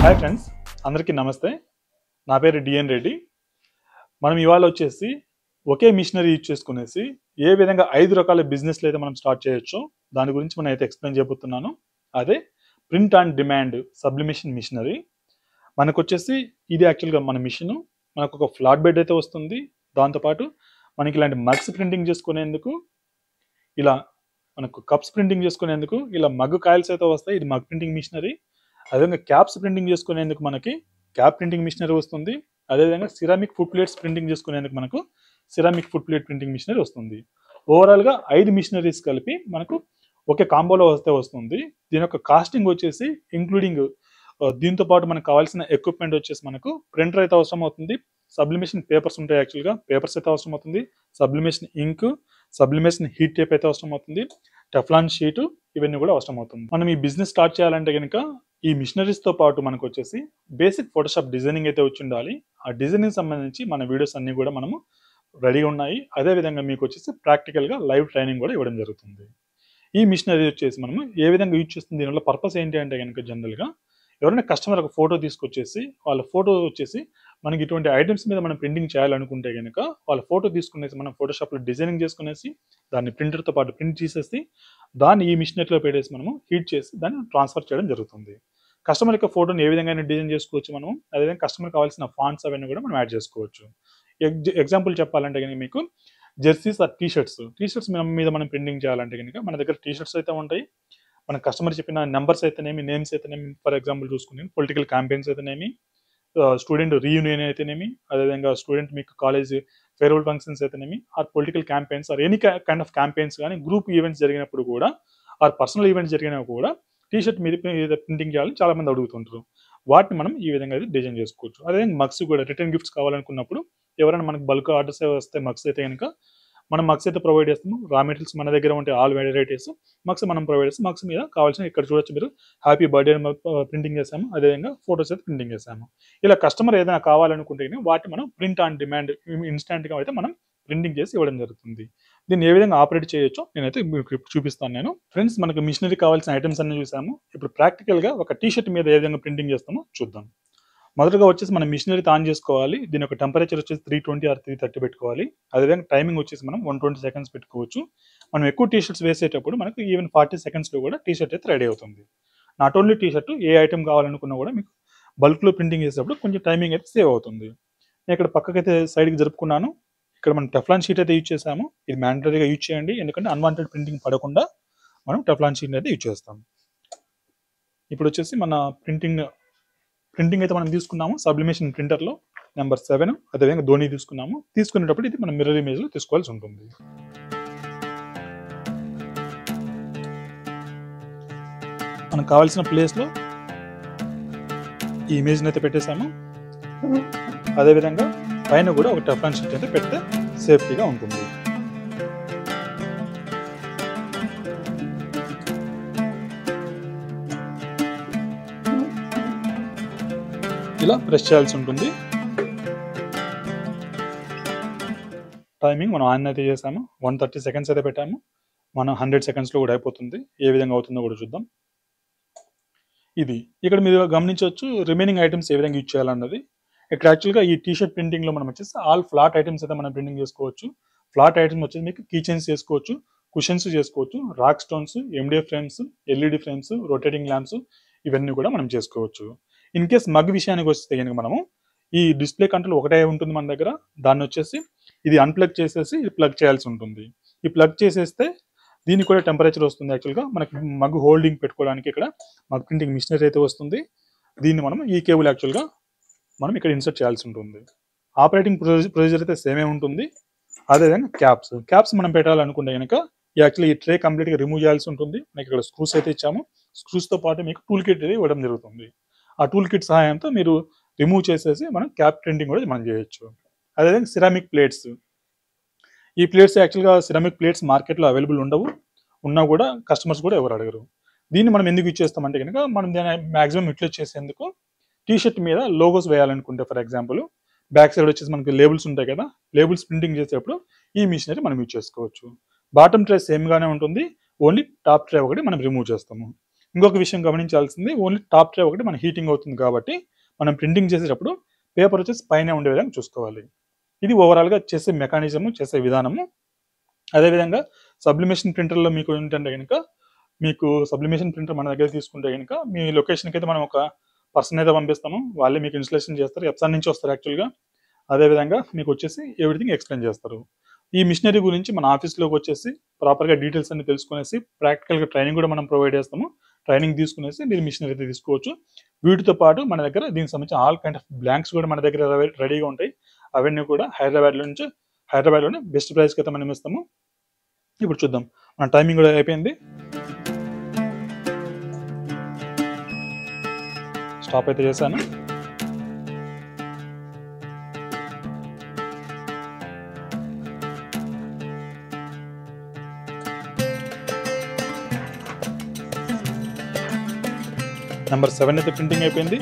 Hi friends, అందరికీ నమస్తే. నా పేరు డిఎన్ రెడ్డి. మనం ఇవాళ వచ్చేసి ఒకే మిషనరీ యూజ్ చేసుకునేసి ఏ విధంగా 5 రకాల బిజినెస్లు అయితే మనం స్టార్ట్ చేయొచ్చో దాని గురించి మనం అయితే ఎక్స్ప్లెయిన్ చేయబోతున్నాను. అదే print and demand sublimation machinery. మనకు వచ్చేసి ఇది యాక్చువల్గా మన మిషను. మనకు ఒక ఫ్లాట్ బెడ్ అయితే వస్తుంది. దాంతోపాటు మనకి ఇలాంటి మగ్స్ ప్రింటింగ్ చేసుకునేందుకు, ఇలా మనకు కప్స్ ప్రింటింగ్ చేసుకునేందుకు ఇలా మగ్ కాయిల్స్ అయితే వస్తాయి. ఇది మగ్ ప్రింటింగ్ మిషనరీ. అదేవిధంగా క్యాప్స్ ప్రింటింగ్ చేసుకునేందుకు మనకి క్యాప్ ప్రింటింగ్ మిషనరీ వస్తుంది. అదేవిధంగా సిరామిక్ ఫుడ్ ప్లేట్స్ ప్రింటింగ్ చేసుకునేందుకు మనకు ceramic food plate printing machinery వస్తుంది. ఓవరాల్గా 5 మిషనరీస్ కలిపి మనకు ఒకే కాంబోలో వస్తుంది. దీని యొక్క కాస్టింగ్ వచ్చేసి ఇంక్లూడింగ్ దీంతో పాటు మనకు కావాల్సిన ఎక్విప్మెంట్ వచ్చేసి మనకు ప్రింటర్ అయితే అవసరం అవుతుంది. సబ్లిమేషన్ పేపర్స్ ఉంటాయి, యాక్చువల్గా పేపర్స్ అయితే అవసరం అవుతుంది. సబ్లిమేషన్ ఇంక్, సబ్లిమేషన్ హీట్ టేప్ అయితే అవసరం అవుతుంది. టెఫ్లాన్ షీటు, ఇవన్నీ కూడా అవసరం అవుతుంది. మనం ఈ బిజినెస్ స్టార్ట్ చేయాలంటే కనుక ఈ మిషనరీస్తో పాటు మనకు వచ్చేసి బేసిక్ ఫోటోషాప్ డిజైనింగ్ అయితే వచ్చి ఉండాలి. ఆ డిజైనింగ్ సంబంధించి మన వీడియోస్ అన్ని కూడా మనము రెడీగా ఉన్నాయి. అదేవిధంగా మీకు వచ్చేసి ప్రాక్టికల్గా లైవ్ ట్రైనింగ్ కూడా ఇవ్వడం జరుగుతుంది. ఈ మిషనరీ వచ్చేసి మనము ఏ విధంగా యూజ్ చేస్తుంది, దీనివల్ల పర్పస్ ఏంటి అంటే కనుక జనరల్గా ఎవరైనా కస్టమర్ ఒక ఫోటో తీసుకొచ్చేసి వాళ్ళ ఫోటో వచ్చేసి మనకి ఇటువంటి ఐటమ్స్ మీద మనం ప్రింటింగ్ చేయాలనుకుంటే కనుక వాళ్ళ ఫోటో తీసుకునేసి మనం ఫోటోషాప్లో డిజైనింగ్ చేసుకునేసి దాన్ని ప్రింటర్తో పాటు ప్రింట్ చేసేసి దాన్ని ఈ మిషనరీలో పెట్టేసి మనము హీట్ చేసి దాన్ని ట్రాన్స్ఫర్ చేయడం జరుగుతుంది. కస్టమర్ యొక్క ఫోటోని ఏ విధంగా డిజైన్ చేసుకోవచ్చు మనం. అదేవిధంగా కస్టమర్ కావాల్సిన ఫాంట్స్ అవన్నీ కూడా మనం యాడ్ చేసుకోవచ్చు. ఎగ్జాంపుల్ చెప్పాలంటే కనుక మీకు జెర్సీస్ ఆర్ టీషర్ట్స్ మీద మనం ప్రింటింగ్ చేయాలంటే కనుక మన దగ్గర టీషర్ట్స్ అయితే ఉంటాయి. మన కస్టమర్ చెప్పిన నెంబర్స్ అయితేనేమి, నేమ్స్ అయితేనేమి, ఫర్ ఎగ్జాంపుల్ చూసుకుని పొలిటికల్ క్యాంపెయిన్స్ అయితేనేమి, స్టూడెంట్ రీయూనియన్ అయితేనేమి, అదేవిధంగా స్టూడెంట్ మీకు కాలేజ్ ఫేర్వెల్ ఫంక్షన్స్ అయితేనేమి, or political campaigns or any kind of campaigns కానీ గ్రూప్ ఈవెంట్స్ జరిగినప్పుడు కూడా ఆర్ పర్సనల్ ఈవెంట్స్ జరిగినా కూడా టీషర్ట్ మీద ప్రింటింగ్ చేయాలని చాలా మంది అడుగుతుంటారు. వాటిని మనం ఈ విధంగా అయితే డిజైన్ చేసుకోవచ్చు. అదేవిధంగా మగ్స్ కూడా రిటర్న్ గిఫ్ట్స్ కావాలనుకున్నప్పుడు ఎవరైనా మనకు బల్క్ ఆర్డర్స్ వస్తే మగ్స్ అయితే కనుక మనం మగ్స్ అయితే ప్రొవైడ్ చేస్తాము. రా మెటీరియల్స్ మన దగ్గర ఉంటే ఆల్ వెరైటీస్ మగ్స్ మనం ప్రొవైడ్ చేస్తాం. మగ్స్ మీద కావాల్సిన ఇక్కడ చూడొచ్చు మీరు హ్యాపీ బర్త్డే ప్రింటింగ్ చేసాము. అదేవిధంగా ఫోటోస్ అయితే ప్రింటింగ్ చేసాము. ఇలా కస్టమర్ ఏదైనా కావాలనుకుంటే వాటిని మనం ప్రింట్ ఆన్ డిమాండ్ ఇన్స్టాంట్గా అయితే మనం ప్రింటింగ్ చేసి ఇవ్వడం జరుగుతుంది. దీన్ని ఏ విధంగా ఆపరేట్ చేయొచ్చో నేనైతే మీకు చూపిస్తాను. నేను ఫ్రెండ్స్ మనకు మిషనరీ కావాల్సిన ఐటమ్స్ అన్ని చూసాము. ఇప్పుడు ప్రాక్టికల్గా ఒక టీషర్ట్ మీద ఏ విధంగా ప్రింటింగ్ చేస్తామో చూద్దాం. మొదటగా వచ్చేసి మనం మిషనరీ ఆన్ చేసుకోవాలి. దీని యొక్క టెంపరేచర్ వచ్చేసి 320 ఆర్ 330 పెట్టుకోవాలి. అదేవిధంగా టైమింగ్ వచ్చేసి మనం 120 సెకండ్స్ పెట్టుకోవచ్చు. మనం ఎక్కువ టీషర్ట్స్ వేసేటప్పుడు మనకు ఈవెన్ 40 సెకండ్స్లో కూడా టీషర్ట్ అయితే రెడీ అవుతుంది. నాట్ ఓన్లీ టీషర్ట్, ఏ ఐటమ్ కావాలనుకున్నా కూడా మీకు బల్క్లో ప్రింటింగ్ చేసేటప్పుడు కొంచెం టైమింగ్ అయితే సేవ్ అవుతుంది. నేను ఇక్కడ పక్కకైతే సైడ్కి జరుపుకున్నాను. ఇక్కడ మనం టెఫ్లాన్ షీట్ అయితే యూజ్ చేసాము. ఇది మ్యాండటరీగా యూజ్ చేయండి, ఎందుకంటే అన్వాంటెడ్ ప్రింటింగ్ పడకుండా మనం టెఫ్లాన్ షీట్ అయితే యూజ్ చేస్తాం. ఇప్పుడు వచ్చేసి మన ప్రింటింగ్ అయితే మనం తీసుకున్నాము సబ్లిమేషన్ ప్రింటర్లో నెంబర్ 7. అదేవిధంగా ధోని తీసుకున్నాము. తీసుకునేటప్పుడు ఇది మనం మిర్రర్ ఇమేజ్లో తీసుకోవాల్సి ఉంటుంది. మనకు కావాల్సిన ప్లేస్లో ఈ ఇమేజ్ని అయితే పెట్టేసాము. అదేవిధంగా పైన కూడా ఒక టెఫ్లాన్ షీట్ అయితే పెడితే సేఫ్టీగా ఉంటుంది. ఇలా ప్రెస్ చేయాల్సి ఉంటుంది. టైమింగ్ మనం ఆన్ అయితే చేసాము. 130 సెకండ్స్ అయితే పెట్టాము. మనం 100 సెకండ్స్లో కూడా అయిపోతుంది. ఏ విధంగా అవుతుందో కూడా చూద్దాం. ఇది ఇక్కడ మీరు గమనించవచ్చు రిమైనింగ్ ఐటమ్స్ ఏ విధంగా యూజ్ చేయాలన్నది. ఇక్కడ యాక్చువల్గా ఈ టీషర్ట్ ప్రింటింగ్లో మనం వచ్చేసి ఆల్ ఫ్లాట్ ఐటమ్స్ అయితే మనం ప్రింటింగ్ చేసుకోవచ్చు. ఫ్లాట్ ఐటమ్స్ వచ్చేసి మీకు కీ చైన్స్ చేసుకోవచ్చు, కుషన్స్ చేసుకోవచ్చు, rock stones, MDF frames, LED frames, rotating lamps, ఇవన్నీ కూడా మనం చేసుకోవచ్చు. ఇన్ కేస్ మగ్ విషయానికి వస్తే కనుక మనము ఈ డిస్ప్లే కంట్రోల్ ఒకటే ఉంటుంది మన దగ్గర. దాన్ని వచ్చేసి ఇది అన్ప్లగ్ చేసేసి ఇది ప్లగ్ చేయాల్సి ఉంటుంది. ఈ ప్లగ్ చేసేస్తే దీనికి కూడా టెంపరేచర్ వస్తుంది. యాక్చువల్గా మనకి మగ్ హోల్డింగ్ పెట్టుకోవడానికి ఇక్కడ మగ్ ప్రింటింగ్ మిషనరీ అయితే వస్తుంది. దీన్ని మనం ఈ కేబుల్ యాక్చువల్గా మనం ఇక్కడ ఇన్సర్ట్ చేయాల్సి ఉంటుంది. ఆపరేటింగ్ ప్రొసీజర్ అయితే సేమే ఉంటుంది. అదేవిధంగా క్యాప్స్ మనం పెట్టాలనుకుంటే కనుక యాక్చువల్లీ ఈ ట్రే కంప్లీట్గా రిమూవ్ చేయాల్సి ఉంటుంది. మనకి ఇక్కడ స్క్రూస్ అయితే ఇచ్చాము. స్క్రూస్తో పాటు మీకు టూల్ కిట్ అయితే ఇవ్వడం జరుగుతుంది. ఆ టూల్ కిట్ సహాయంతో మీరు రిమూవ్ చేసేసి మనం క్యాప్ ప్రింటింగ్ కూడా మనం చేయొచ్చు. అదేవిధంగా సిరామిక్ ప్లేట్స్, ఈ ప్లేట్స్ యాక్చువల్గా సిరామిక్ ప్లేట్స్ మార్కెట్లో అవైలబుల్ ఉండవు. ఉన్నా కూడా కస్టమర్స్ కూడా ఎవరు అడగరు. దీన్ని మనం ఎందుకు యూజ్ చేస్తామంటే కనుక మనం దాన్ని మ్యాక్సిమం యూటిలైజ్ చేసేందుకు టీషర్ట్ మీద లోగోస్ వేయాలనుకుంటే ఫర్ ఎగ్జాంపుల్ బ్యాక్ సైడ్ వచ్చేసి మనకి లేబుల్స్ ఉంటాయి కదా, లేబుల్స్ ప్రింటింగ్ చేసేటప్పుడు ఈ మిషనరీ మనం యూజ్ చేసుకోవచ్చు. బాటమ్ ట్రే సేమ్గానే ఉంటుంది. ఓన్లీ టాప్ ట్రే ఒకటి మనం రిమూవ్ చేస్తాము. ఇంకొక విషయం గమనించాల్సింది ఓన్లీ టాప్ ట్రే ఒకటి మన హీటింగ్ అవుతుంది కాబట్టి మనం ప్రింటింగ్ చేసేటప్పుడు పేపర్ వచ్చేసి పైన ఉండే విధంగా చూసుకోవాలి. ఇది ఓవరాల్గా చేసే మెకానిజము, చేసే విధానము. అదేవిధంగా సబ్లిమేషన్ ప్రింటర్లో మీకు ఏంటంటే కనుక మీకు సబ్లిమేషన్ ప్రింటర్ మన దగ్గర తీసుకుంటే కనుక మీ లొకేషన్కి అయితే మనం ఒక పర్సన్ అయితే పంపిస్తాము, వాళ్ళే మీకు ఇన్స్టలేషన్ చేస్తారు, ఎప్సాన్ నుంచి వస్తారు యాక్చువల్గా. అదేవిధంగా మీకు వచ్చేసి ఎవ్రీథింగ్ ఎక్స్ప్లెయిన్ చేస్తారు. ఈ మిషనరీ గురించి మన ఆఫీస్లోకి వచ్చేసి ప్రాపర్గా డీటెయిల్స్ అన్ని తెలుసుకునేసి ప్రాక్టికల్గా ట్రైనింగ్ కూడా మనం ప్రొవైడ్ చేస్తాము. ట్రైనింగ్ తీసుకునేసి మీరు మిషనరీ అయితే తీసుకోవచ్చు. వీటితో పాటు మన దగ్గర దీనికి సంబంధించిన ఆల్ కైండ్ ఆఫ్ బ్లాంక్స్ కూడా మన దగ్గర రెడీగా ఉంటాయి. అవన్నీ కూడా హైదరాబాద్లోనే బెస్ట్ ప్రైస్కి అయితే మనం ఇస్తాము. ఇప్పుడు చూద్దాం, మన టైమింగ్ కూడా అయిపోయింది. స్టాప్ అయితే చేశాను. నెంబర్ 7 అయితే ప్రింటింగ్ అయిపోయింది.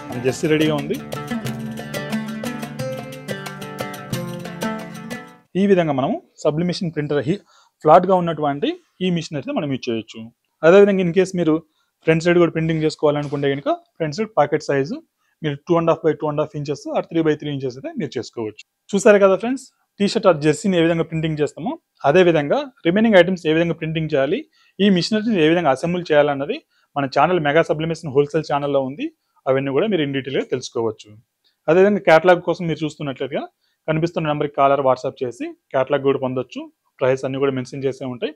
మన జెర్సీ రెడీగా ఉంది. ఈ విధంగా మనము సబ్లిమేషన్ ప్రింటర్ ఫ్లాట్గా ఉన్నటువంటి ఈ మిషన్ అయితే మనం యూజ్ చేయొచ్చు. అదేవిధంగా ఇన్ కేస్ మీరు ఫ్రంట్ సైడ్ కూడా ప్రింటింగ్ చేసుకోవాలనుకుంటే కనుక ఫ్రంట్ సైడ్ పాకెట్ సైజు మీరు 2.5 by 2.5 inches are 3 by 3 inches అయితే మీరు చేసుకోవచ్చు. చూసారు కదా ఫ్రెండ్స్, టీషర్ట్ ఆర్ జెర్సీని ఏ విధంగా ప్రింటింగ్ చేస్తామో అదేవిధంగా రిమైనింగ్ ఐటమ్స్ ఏ విధంగా ప్రింటింగ్ చేయాలి, ఈ మిషనరీని ఏ విధంగా అసెంబుల్ చేయాలన్నది మన ఛానల్ మెగా సబ్లిమేషన్ హోల్సేల్ ఛానల్లో ఉంది. అవన్నీ కూడా మీరు ఇన్ డీటెయిల్గా తెలుసుకోవచ్చు. అదేవిధంగా క్యాటలాగ్ కోసం మీరు చూస్తున్నట్లుగా కనిపిస్తున్న నెంబర్కి కాలర్ వాట్సాప్ చేసి క్యాటలాగ్ కూడా పొందొచ్చు. ప్రైస్ అన్ని కూడా మెన్షన్ చేసే ఉంటాయి.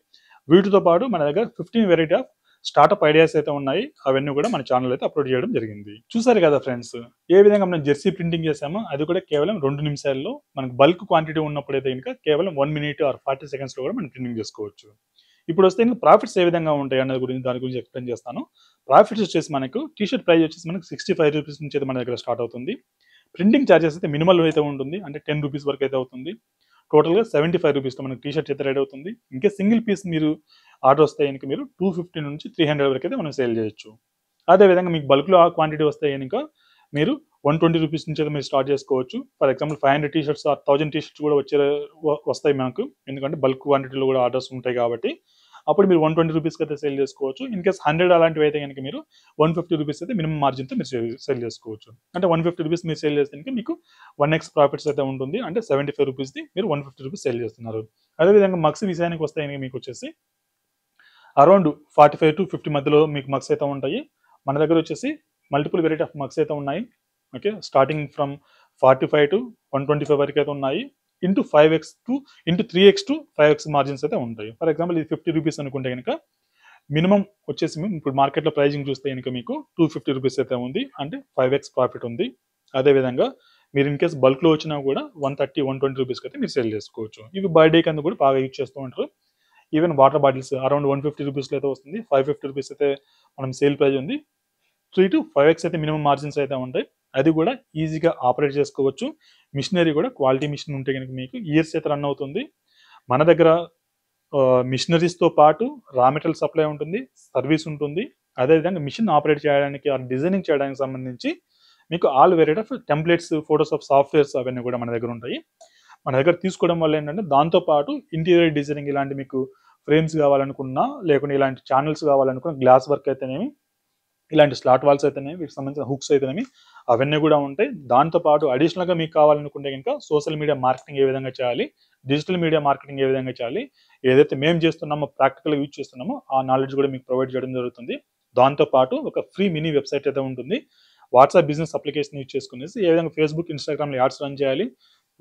వీటితో పాటు మన దగ్గర 15 వెరైటీ ఆఫ్ స్టార్ట్అప్ ఐడియాస్ అయితే ఉన్నాయి. అవన్నీ కూడా మన ఛానల్ అయితే అప్లోడ్ చేయడం జరిగింది. చూసారు కదా ఫ్రెండ్స్, ఏ విధంగా మనం జెర్సీ ప్రింటింగ్ చేసామో అది కూడా కేవలం 2 నిమిషాల్లో మనకు బల్క్ క్వాంటిటీ ఉన్నప్పుడు అయితే ఇంకా కేవలం 1 minute ఆర్ 40 secondsలో కూడా మనం ప్రింటింగ్ చేసుకోవచ్చు. ఇప్పుడు వస్తే ఇంకా ప్రాఫిట్స్ ఏ విధంగా ఉంటాయి అన్నది దాని గురించి ఎక్స్ప్లెయిన్ చేస్తాను. ప్రాఫిట్స్ వచ్చేసి మనకు టీషర్ట్ ప్రైస్ వచ్చేసి మనకు 65 రూపీస్ నుంచి అయితే మన దగ్గర స్టార్ట్ అవుతుంది. ప్రింటింగ్ ఛార్జెస్ అయితే మినిమల్ అయితే ఉంటుంది, అంటే 10 రూపీస్ వరకు అయితే అవుతుంది. టోటల్గా 75 రూపీస్తో మనకు టీషర్ట్ అయితే రెడీ అవుతుంది. ఇంకా సింగిల్ పీస్ మీరు ఆర్డర్ వస్తే కనుక మీరు 250 నుంచి 300 వరకు అయితే మనం సేల్ చేయొచ్చు. అదేవిధంగా మీకు బల్క్లో ఆ క్వాంటిటీ వస్తే కనుక మీరు 120 రూపీస్ నుంచి అయితే మీరు స్టార్ట్ చేసుకోవచ్చు. For example 500 t-shirts or 1000 t-shirts కూడా వస్తాయి మనకు, ఎందుకంటే బల్క్ క్వాంటిటీలో కూడా ఆర్డర్స్ ఉంటాయి కాబట్టి అప్పుడు మీరు 120 రూపీస్కి అయితే సేల్ చేసుకోవచ్చు. ఇన్ కేస్ 100 అలాంటివి అయితే కనుక మీరు 150 రూపీస్ అయితే మినిమం మార్జిన్తో మీరు సేల్ చేసుకోవచ్చు. అంటే 150 రూపీస్ మీరు సేల్ చేస్తే మీకు 1x ప్రాఫిట్స్ అయితే ఉంటుంది. అంటే 75 రూపీస్ది మీరు 150 రూపీస్ సేల్ చేస్తున్నారు. అదేవిధంగా మగ్స్ విషయానికి వస్తే మీకు వచ్చేసి అరౌండ్ 45 to 50 మధ్యలో మీకు మగ్స్ అయితే ఉంటాయి. మన దగ్గర వచ్చేసి మల్టిపుల్ వెరైటీ ఆఫ్ మగ్స్ అయితే ఉన్నాయి. ఓకే, స్టార్టింగ్ ఫ్రమ్ 45 to 125 వరకు అయితే ఉన్నాయి. Into 5x to into 3x to 5x margins అయితే ఉంటాయి. ఫర్ ఎగ్జాంపుల్ ఇది 50 రూపీస్ అనుకుంటే కనుక మినిమం వచ్చేసి ఇప్పుడు మార్కెట్లో ప్రైజింగ్ చూస్తే కనుక మీకు 250 రూపీస్ అయితే ఉంది, అంటే 5x ప్రాఫిట్ ఉంది. అదేవిధంగా మీరు ఇన్ కేస్ బల్క్లో వచ్చినా కూడా 130, 120 రూపీస్కి అయితే మీరు సేల్ చేసుకోవచ్చు. ఇవి బర్త్డే కింద కూడా బాగా యూజ్ చేస్తూ ఉంటారు. ఈవెన్ వాటర్ బాటిల్స్ అరౌండ్ 150 రూపీస్లో అయితే వస్తుంది. 550 రూపీస్ అయితే మనం సేల్ ప్రైజ్ ఉంది. 3 to 5x అయితే మినిమం మార్జిన్స్ అయితే ఉంటాయి. అది కూడా ఈజీగా ఆపరేట్ చేసుకోవచ్చు. మిషనరీ కూడా క్వాలిటీ మిషన్ ఉంటే కనుక మీకు ఇయర్స్ అయితే రన్ అవుతుంది. మన దగ్గర మిషనరీస్తో పాటు రా మెటీరియల్ సప్లై ఉంటుంది, సర్వీస్ ఉంటుంది. అదేవిధంగా మిషన్ ఆపరేట్ చేయడానికి ఆ డిజైనింగ్ చేయడానికి సంబంధించి మీకు all variety of templates, photos of softwares అవన్నీ కూడా మన దగ్గర ఉంటాయి. మన దగ్గర తీసుకోవడం వల్ల ఏంటంటే దాంతోపాటు ఇంటీరియర్ డిజైనింగ్ ఇలాంటి మీకు ఫ్రేమ్స్ కావాలనుకున్నా, లేకుంటే ఇలాంటి ఛానల్స్ కావాలనుకున్న గ్లాస్ వర్క్ అయితేనేమి, ఇలాంటి స్లాట్ వాల్స్ అయితేనేమి, వీటికి సంబంధించిన హుక్స్ అయితేనేమి అవన్నీ కూడా ఉంటాయి. దాంతోపాటు అడిషనల్గా మీకు కావాలనుకుంటే కనుక సోషల్ మీడియా మార్కెటింగ్ ఏ విధంగా చేయాలి, డిజిటల్ మీడియా మార్కెటింగ్ ఏ విధంగా చేయాలి, ఏదైతే మేము చేస్తున్నామో ప్రాక్టికల్గా యూజ్ చేస్తున్నామో ఆ నాలెడ్జ్ కూడా మీకు ప్రొవైడ్ చేయడం జరుగుతుంది. దాంతోపాటు ఒక ఫ్రీ మినీ వెబ్సైట్ అయితే ఉంటుంది. వాట్సాప్ బిజినెస్ అప్లికేషన్ యూజ్ చేసుకునేసి ఏ విధంగా ఫేస్బుక్, ఇన్స్టాగ్రామ్లో యాడ్స్ రన్ చేయాలి,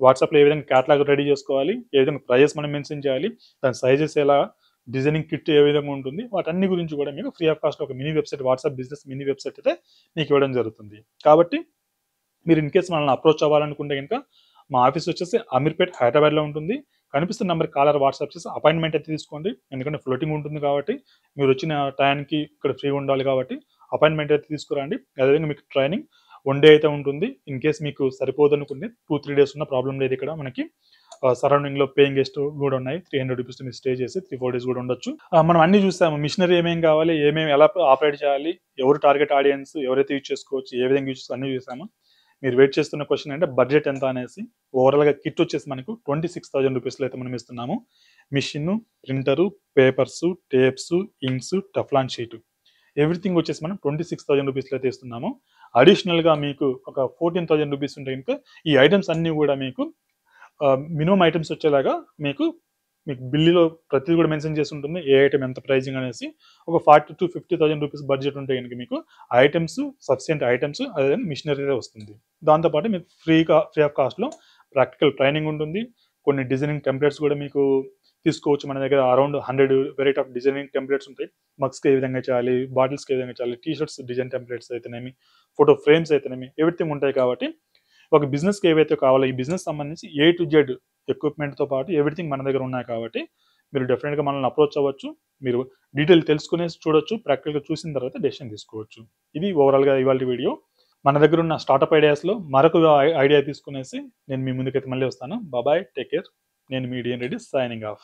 వాట్సాప్లో ఏ విధంగా క్యాటలాగ్ రెడీ చేసుకోవాలి, ఏ విధంగా ప్రైజెస్ మనం మెన్షన్ చేయాలి, దాని సైజెస్ ఎలా, డిజైనింగ్ కిట్ ఏ విధంగా ఉంటుంది, వాటన్ని గురించి కూడా మీకు ఫ్రీ ఆఫ్ కాస్ట్ ఒక mini website, WhatsApp business mini website అయితే మీకు ఇవ్వడం జరుగుతుంది. కాబట్టి మీరు ఇన్ కేస్ మనల్ని అప్రోచ్ అవ్వాలనుకుంటే కనుక మా ఆఫీస్ వచ్చేసి అమీర్పేట్, హైదరాబాద్లో ఉంటుంది. కనిపిస్తున్న నెంబర్ కాలర్ వాట్సాప్ చేసి అపాయింట్మెంట్ అయితే తీసుకోండి. ఎందుకంటే ఫ్లోటింగ్ ఉంటుంది కాబట్టి మీరు వచ్చిన టైంకి ఇక్కడ ఫ్రీ ఉండాలి కాబట్టి అపాయింట్మెంట్ అయితే తీసుకురండి. అదేవిధంగా మీకు ట్రైనింగ్ 1 day అయితే ఉంటుంది. ఇన్ కేస్ మీకు సరిపోదు అనుకుంటే 2-3 days ఉన్న ప్రాబ్లం లేదు. ఇక్కడ మనకి సరౌండింగ్లో పేయింగ్ గెస్ట్ కూడా ఉన్నాయి. 300 రూపీస్ మీరు స్టే చేసి 3-4 days కూడా ఉండొచ్చు. మనం అన్ని చూసాము, మిషనరీ ఏమేమి కావాలి, ఏమేమి ఎలా ఆపరేట్ చేయాలి, ఎవరు టార్గెట్ ఆడియన్స్, ఎవరైతే యూజ్ చేసుకోవచ్చు, ఏ విధంగా యూజ్ అన్ని చూసాము. మీరు వెయిట్ చేస్తున్న క్వశ్చన్ అంటే బడ్జెట్ ఎంత అనేసి. ఓవరాల్గా కిట్ వచ్చేసి మనకు 26,000 రూపీస్లో అయితే మనం ఇస్తున్నాము. Machine, printer, papers, tapes, inks, Teflon sheet everything వచ్చేసి మనం 26,000 రూపీస్లో అయితే ఇస్తున్నాము. అడిషనల్గా మీకు ఒక 14,000 రూపీస్ ఉంటే ఇంకా ఈ ఐటమ్స్ అన్నీ కూడా మీకు మినిమం ఐటమ్స్ వచ్చేలాగా మీకు మీకు బిల్లులో ప్రతిదీ కూడా మెన్షన్ చేసి ఉంటుంది, ఏ ఐటమ్ ఎంత ప్రైజింగ్ అనేసి. ఒక 40,000 to 50,000 రూపీస్ బడ్జెట్ ఉంటే కనుక మీకు ఐటమ్స్ సఫిషియంట్ ఐటమ్స్ అదే మిషనరీ వస్తుంది. దాంతోపాటు మీకు ఫ్రీ ఆఫ్ కాస్ట్లో ప్రాక్టికల్ ట్రైనింగ్ ఉంటుంది. కొన్ని డిజైనింగ్ టెంప్లెట్స్ కూడా మీకు తీసుకోవచ్చు. మన దగ్గర around 100 variety of designing templates ఉంటాయి. మగ్స్కి ఏ విధంగా చేయాలి, బాటిల్స్కి ఏ విధంగా చేయాలి, టీ షర్ట్స్ డిజైన్ టెంప్లెట్స్ అయితేనేమి, ఫోటో ఫ్రేమ్స్ అయితేనేమి, ఎవ్రీథింగ్ ఉంటాయి. కాబట్టి ఒక బిజినెస్కి ఏవైతే కావాలో ఈ బిజినెస్ సంబంధించి ఏ టు జెడ్ ఎక్విప్మెంట్తో పాటు ఎవ్రీథింగ్ మన దగ్గర ఉన్నాయి. కాబట్టి మీరు డెఫినెట్గా మనల్ని అప్రోచ్ అవ్వచ్చు. మీరు డీటెయిల్ తెలుసుకునేసి చూడొచ్చు, ప్రాక్టికల్గా చూసిన తర్వాత డెసిషన్ తీసుకోవచ్చు. ఇది ఓవరాల్గా ఇవాళ వీడియో. మన దగ్గర ఉన్న స్టార్టప్ ఐడియాస్లో మరొక ఐడియా తీసుకునేసి నేను మీ ముందుకైతే మళ్ళీ వస్తాను. బాబాయ్, టేక్ కేర్. నేను మీ డిఎన్ రెడ్డి, సైనింగ్ ఆఫ్.